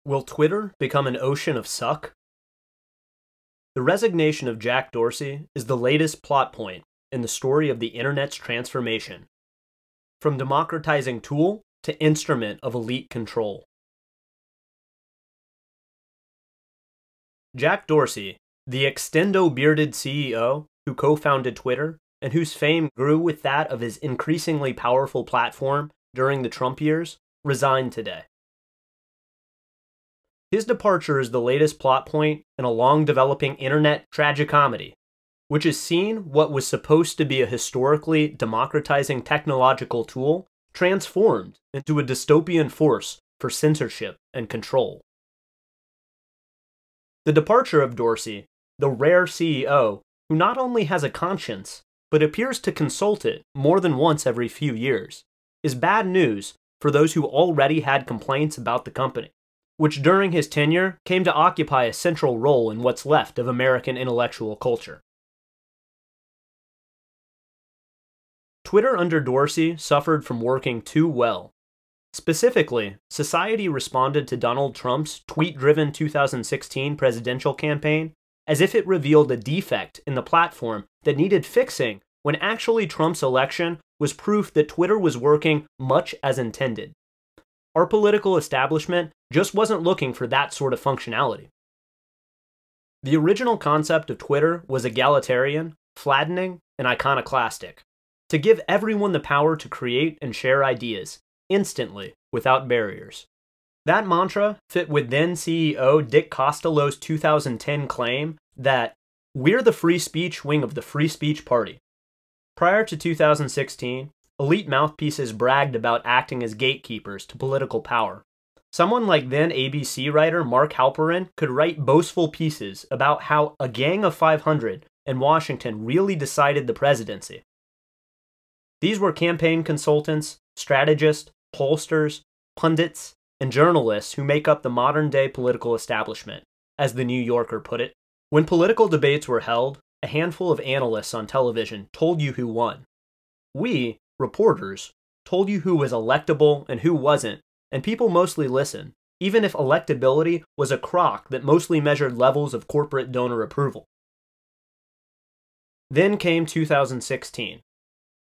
Will Twitter become an ocean of suck? The resignation of Jack Dorsey is the latest plot point in the story of the internet's transformation, from democratizing tool to instrument of elite control. Jack Dorsey, the extendo-bearded CEO who co-founded Twitter and whose fame grew with that of his increasingly powerful platform during the Trump years, resigned today. His departure is the latest plot point in a long-developing internet tragicomedy, which has seen what was supposed to be a historically democratizing technological tool transformed into a dystopian force for censorship and control. The departure of Dorsey, the rare CEO who not only has a conscience, but appears to consult it more than once every few years, is bad news for those who already had complaints about the company, which during his tenure came to occupy a central role in what's left of American intellectual culture. Twitter under Dorsey suffered from working too well. Specifically, society responded to Donald Trump's tweet-driven 2016 presidential campaign as if it revealed a defect in the platform that needed fixing, when actually Trump's election was proof that Twitter was working much as intended. Our political establishment just wasn't looking for that sort of functionality. The original concept of Twitter was egalitarian, flattening, and iconoclastic, to give everyone the power to create and share ideas, instantly, without barriers. That mantra fit with then CEO Dick Costolo's 2010 claim that we're the free speech wing of the free speech party. Prior to 2016, elite mouthpieces bragged about acting as gatekeepers to political power. Someone like then ABC writer Mark Halperin could write boastful pieces about how a gang of 500 in Washington really decided the presidency. These were campaign consultants, strategists, pollsters, pundits, and journalists who make up the modern-day political establishment, as the New Yorker put it. When political debates were held, a handful of analysts on television told you who won. We, reporters, told you who was electable and who wasn't, and people mostly listened, even if electability was a crock that mostly measured levels of corporate donor approval. Then came 2016.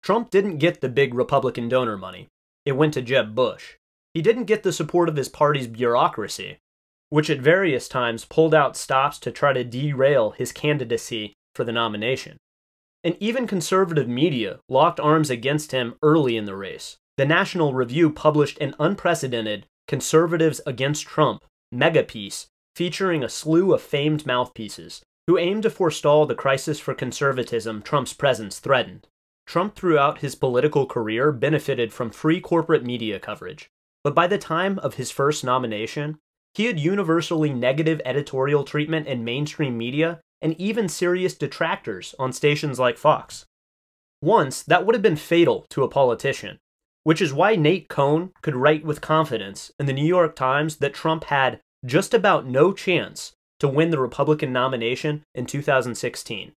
Trump didn't get the big Republican donor money. It went to Jeb Bush. He didn't get the support of his party's bureaucracy, which at various times pulled out stops to try to derail his candidacy for the nomination. And even conservative media locked arms against him early in the race. The National Review published an unprecedented Conservatives Against Trump mega piece featuring a slew of famed mouthpieces who aimed to forestall the crisis for conservatism Trump's presence threatened. Trump throughout his political career benefited from free corporate media coverage, but by the time of his first nomination, he had universally negative editorial treatment in mainstream media and even serious detractors on stations like Fox. Once, that would have been fatal to a politician, which is why Nate Cohn could write with confidence in the New York Times that Trump had just about no chance to win the Republican nomination in 2016.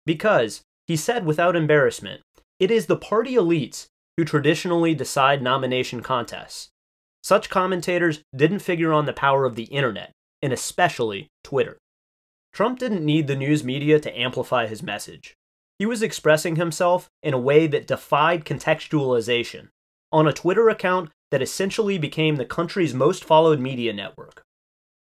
Because, he said without embarrassment, it is the party elites who traditionally decide nomination contests. Such commentators didn't figure on the power of the internet, and especially Twitter. Trump didn't need the news media to amplify his message. He was expressing himself in a way that defied contextualization, on a Twitter account that essentially became the country's most followed media network.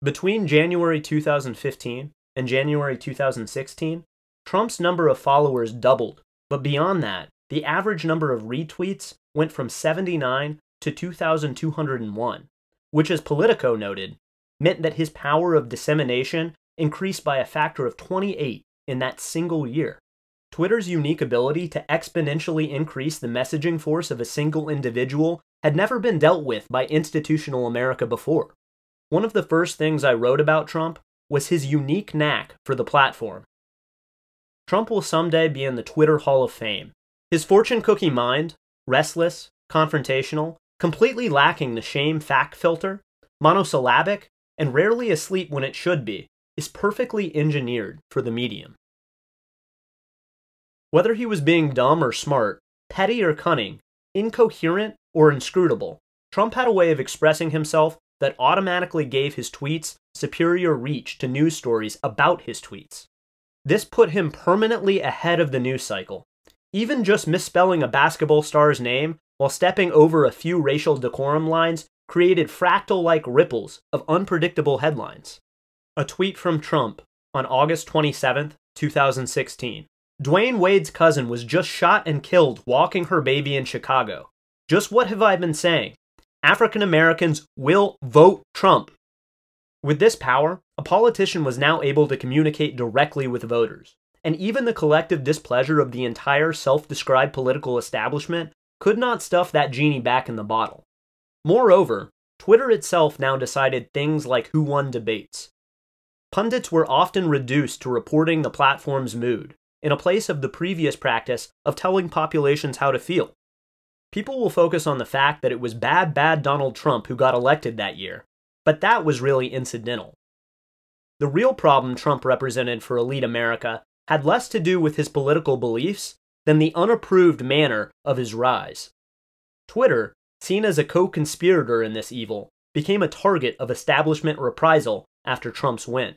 Between January 2015 and January 2016, Trump's number of followers doubled, but beyond that, the average number of retweets went from 79 to 2,201, which, as Politico noted, meant that his power of dissemination increased by a factor of 28 in that single year. Twitter's unique ability to exponentially increase the messaging force of a single individual had never been dealt with by institutional America before. One of the first things I wrote about Trump was his unique knack for the platform. Trump will someday be in the Twitter Hall of Fame. His fortune cookie mind, restless, confrontational, completely lacking the shame fact filter, monosyllabic, and rarely asleep when it should be, is perfectly engineered for the medium. Whether he was being dumb or smart, petty or cunning, incoherent or inscrutable, Trump had a way of expressing himself that automatically gave his tweets superior reach to news stories about his tweets. This put him permanently ahead of the news cycle. Even just misspelling a basketball star's name while stepping over a few racial decorum lines created fractal-like ripples of unpredictable headlines. A tweet from Trump on August 27, 2016. Dwayne Wade's cousin was just shot and killed walking her baby in Chicago. Just what have I been saying? African Americans will vote Trump. With this power, a politician was now able to communicate directly with voters, and even the collective displeasure of the entire self-described political establishment could not stuff that genie back in the bottle. Moreover, Twitter itself now decided things like who won debates. Pundits were often reduced to reporting the platform's mood, in a place of the previous practice of telling populations how to feel. People will focus on the fact that it was bad Donald Trump who got elected that year, but that was really incidental. The real problem Trump represented for elite America had less to do with his political beliefs than the unapproved manner of his rise. Twitter, seen as a co-conspirator in this evil, became a target of establishment reprisal after Trump's win.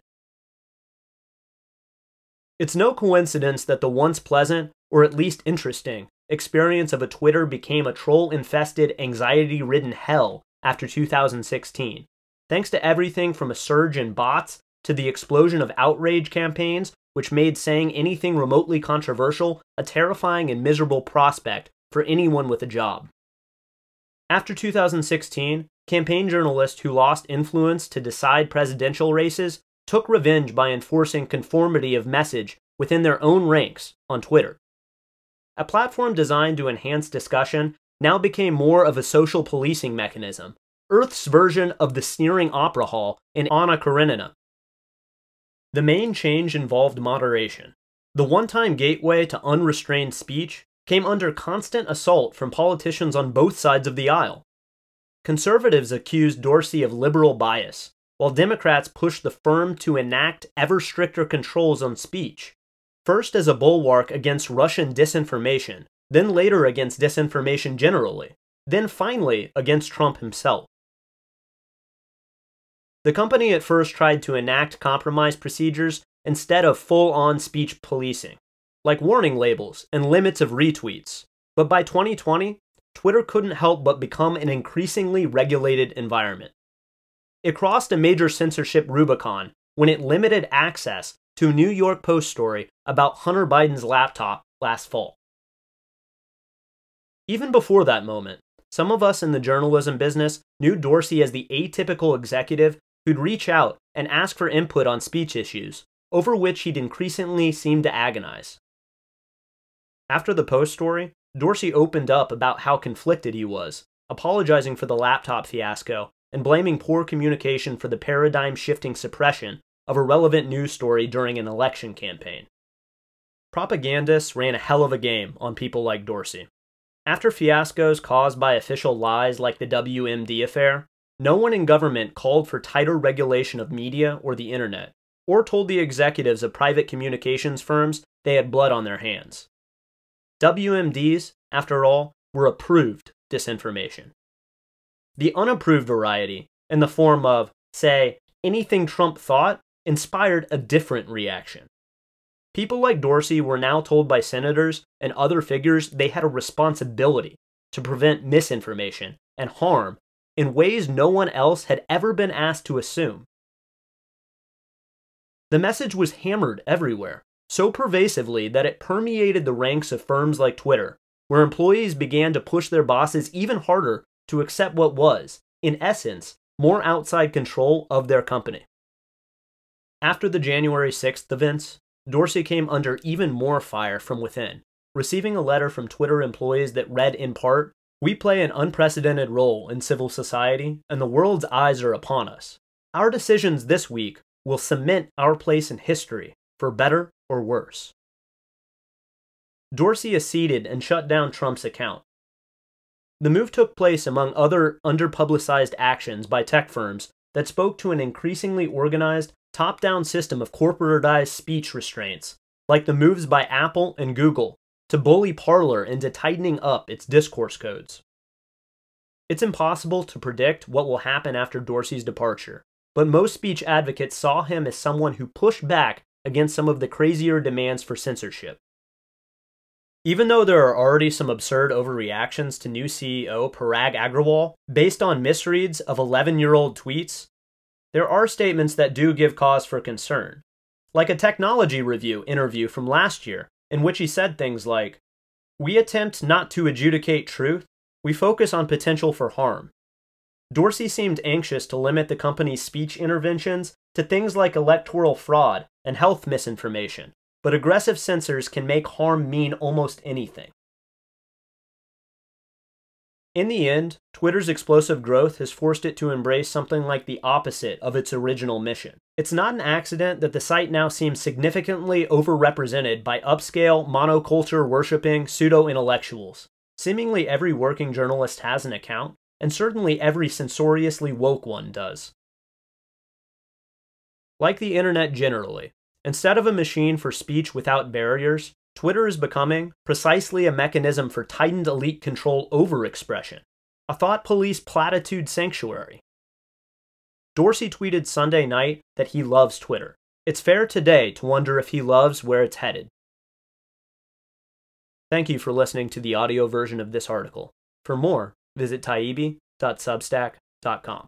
It's no coincidence that the once pleasant, or at least interesting, experience of a Twitter became a troll-infested, anxiety-ridden hell after 2016, thanks to everything from a surge in bots to the explosion of outrage campaigns, which made saying anything remotely controversial a terrifying and miserable prospect for anyone with a job. After 2016, campaign journalists who lost influence to decide presidential races took revenge by enforcing conformity of message within their own ranks on Twitter. A platform designed to enhance discussion now became more of a social policing mechanism, Earth's version of the sneering opera hall in Anna Karenina. The main change involved moderation. The one-time gateway to unrestrained speech came under constant assault from politicians on both sides of the aisle. Conservatives accused Dorsey of liberal bias, while Democrats pushed the firm to enact ever stricter controls on speech, first as a bulwark against Russian disinformation, then later against disinformation generally, then finally against Trump himself. The company at first tried to enact compromise procedures instead of full-on speech policing, like warning labels and limits of retweets, but by 2020, Twitter couldn't help but become an increasingly regulated environment. It crossed a major censorship Rubicon when it limited access to a New York Post story about Hunter Biden's laptop last fall. Even before that moment, some of us in the journalism business knew Dorsey as the atypical executive who'd reach out and ask for input on speech issues, over which he'd increasingly seemed to agonize. After the Post story, Dorsey opened up about how conflicted he was, apologizing for the laptop fiasco and blaming poor communication for the paradigm-shifting suppression of a relevant news story during an election campaign. Propagandists ran a hell of a game on people like Dorsey. After fiascos caused by official lies like the WMD affair, no one in government called for tighter regulation of media or the internet, or told the executives of private communications firms they had blood on their hands. WMDs, after all, were approved disinformation. The unapproved variety, in the form of, say, anything Trump thought, inspired a different reaction. People like Dorsey were now told by senators and other figures they had a responsibility to prevent misinformation and harm in ways no one else had ever been asked to assume. The message was hammered everywhere, so pervasively that it permeated the ranks of firms like Twitter, where employees began to push their bosses even harder to accept what was, in essence, more outside control of their company. After the January 6th events, Dorsey came under even more fire from within, receiving a letter from Twitter employees that read in part, "We play an unprecedented role in civil society, and the world's eyes are upon us. Our decisions this week will cement our place in history, for better or worse." Dorsey acceded and shut down Trump's account. The move took place among other underpublicized actions by tech firms that spoke to an increasingly organized, top-down system of corporatized speech restraints, like the moves by Apple and Google to bully Parler into tightening up its discourse codes. It's impossible to predict what will happen after Dorsey's departure, but most speech advocates saw him as someone who pushed back against some of the crazier demands for censorship. Even though there are already some absurd overreactions to new CEO Parag Agrawal based on misreads of 11-year-old tweets, there are statements that do give cause for concern, like a Technology Review interview from last year in which he said things like, "We attempt not to adjudicate truth, we focus on potential for harm." Dorsey seemed anxious to limit the company's speech interventions to things like electoral fraud and health misinformation, but aggressive censors can make harm mean almost anything. In the end, Twitter's explosive growth has forced it to embrace something like the opposite of its original mission. It's not an accident that the site now seems significantly overrepresented by upscale, monoculture-worshipping pseudo-intellectuals. Seemingly every working journalist has an account, and certainly every censoriously woke one does. Like the internet generally, instead of a machine for speech without barriers, Twitter is becoming precisely a mechanism for tightened elite control over expression, a thought police platitude sanctuary. Dorsey tweeted Sunday night that he loves Twitter. It's fair today to wonder if he loves where it's headed. Thank you for listening to the audio version of this article. For more, visit taibbi.substack.com.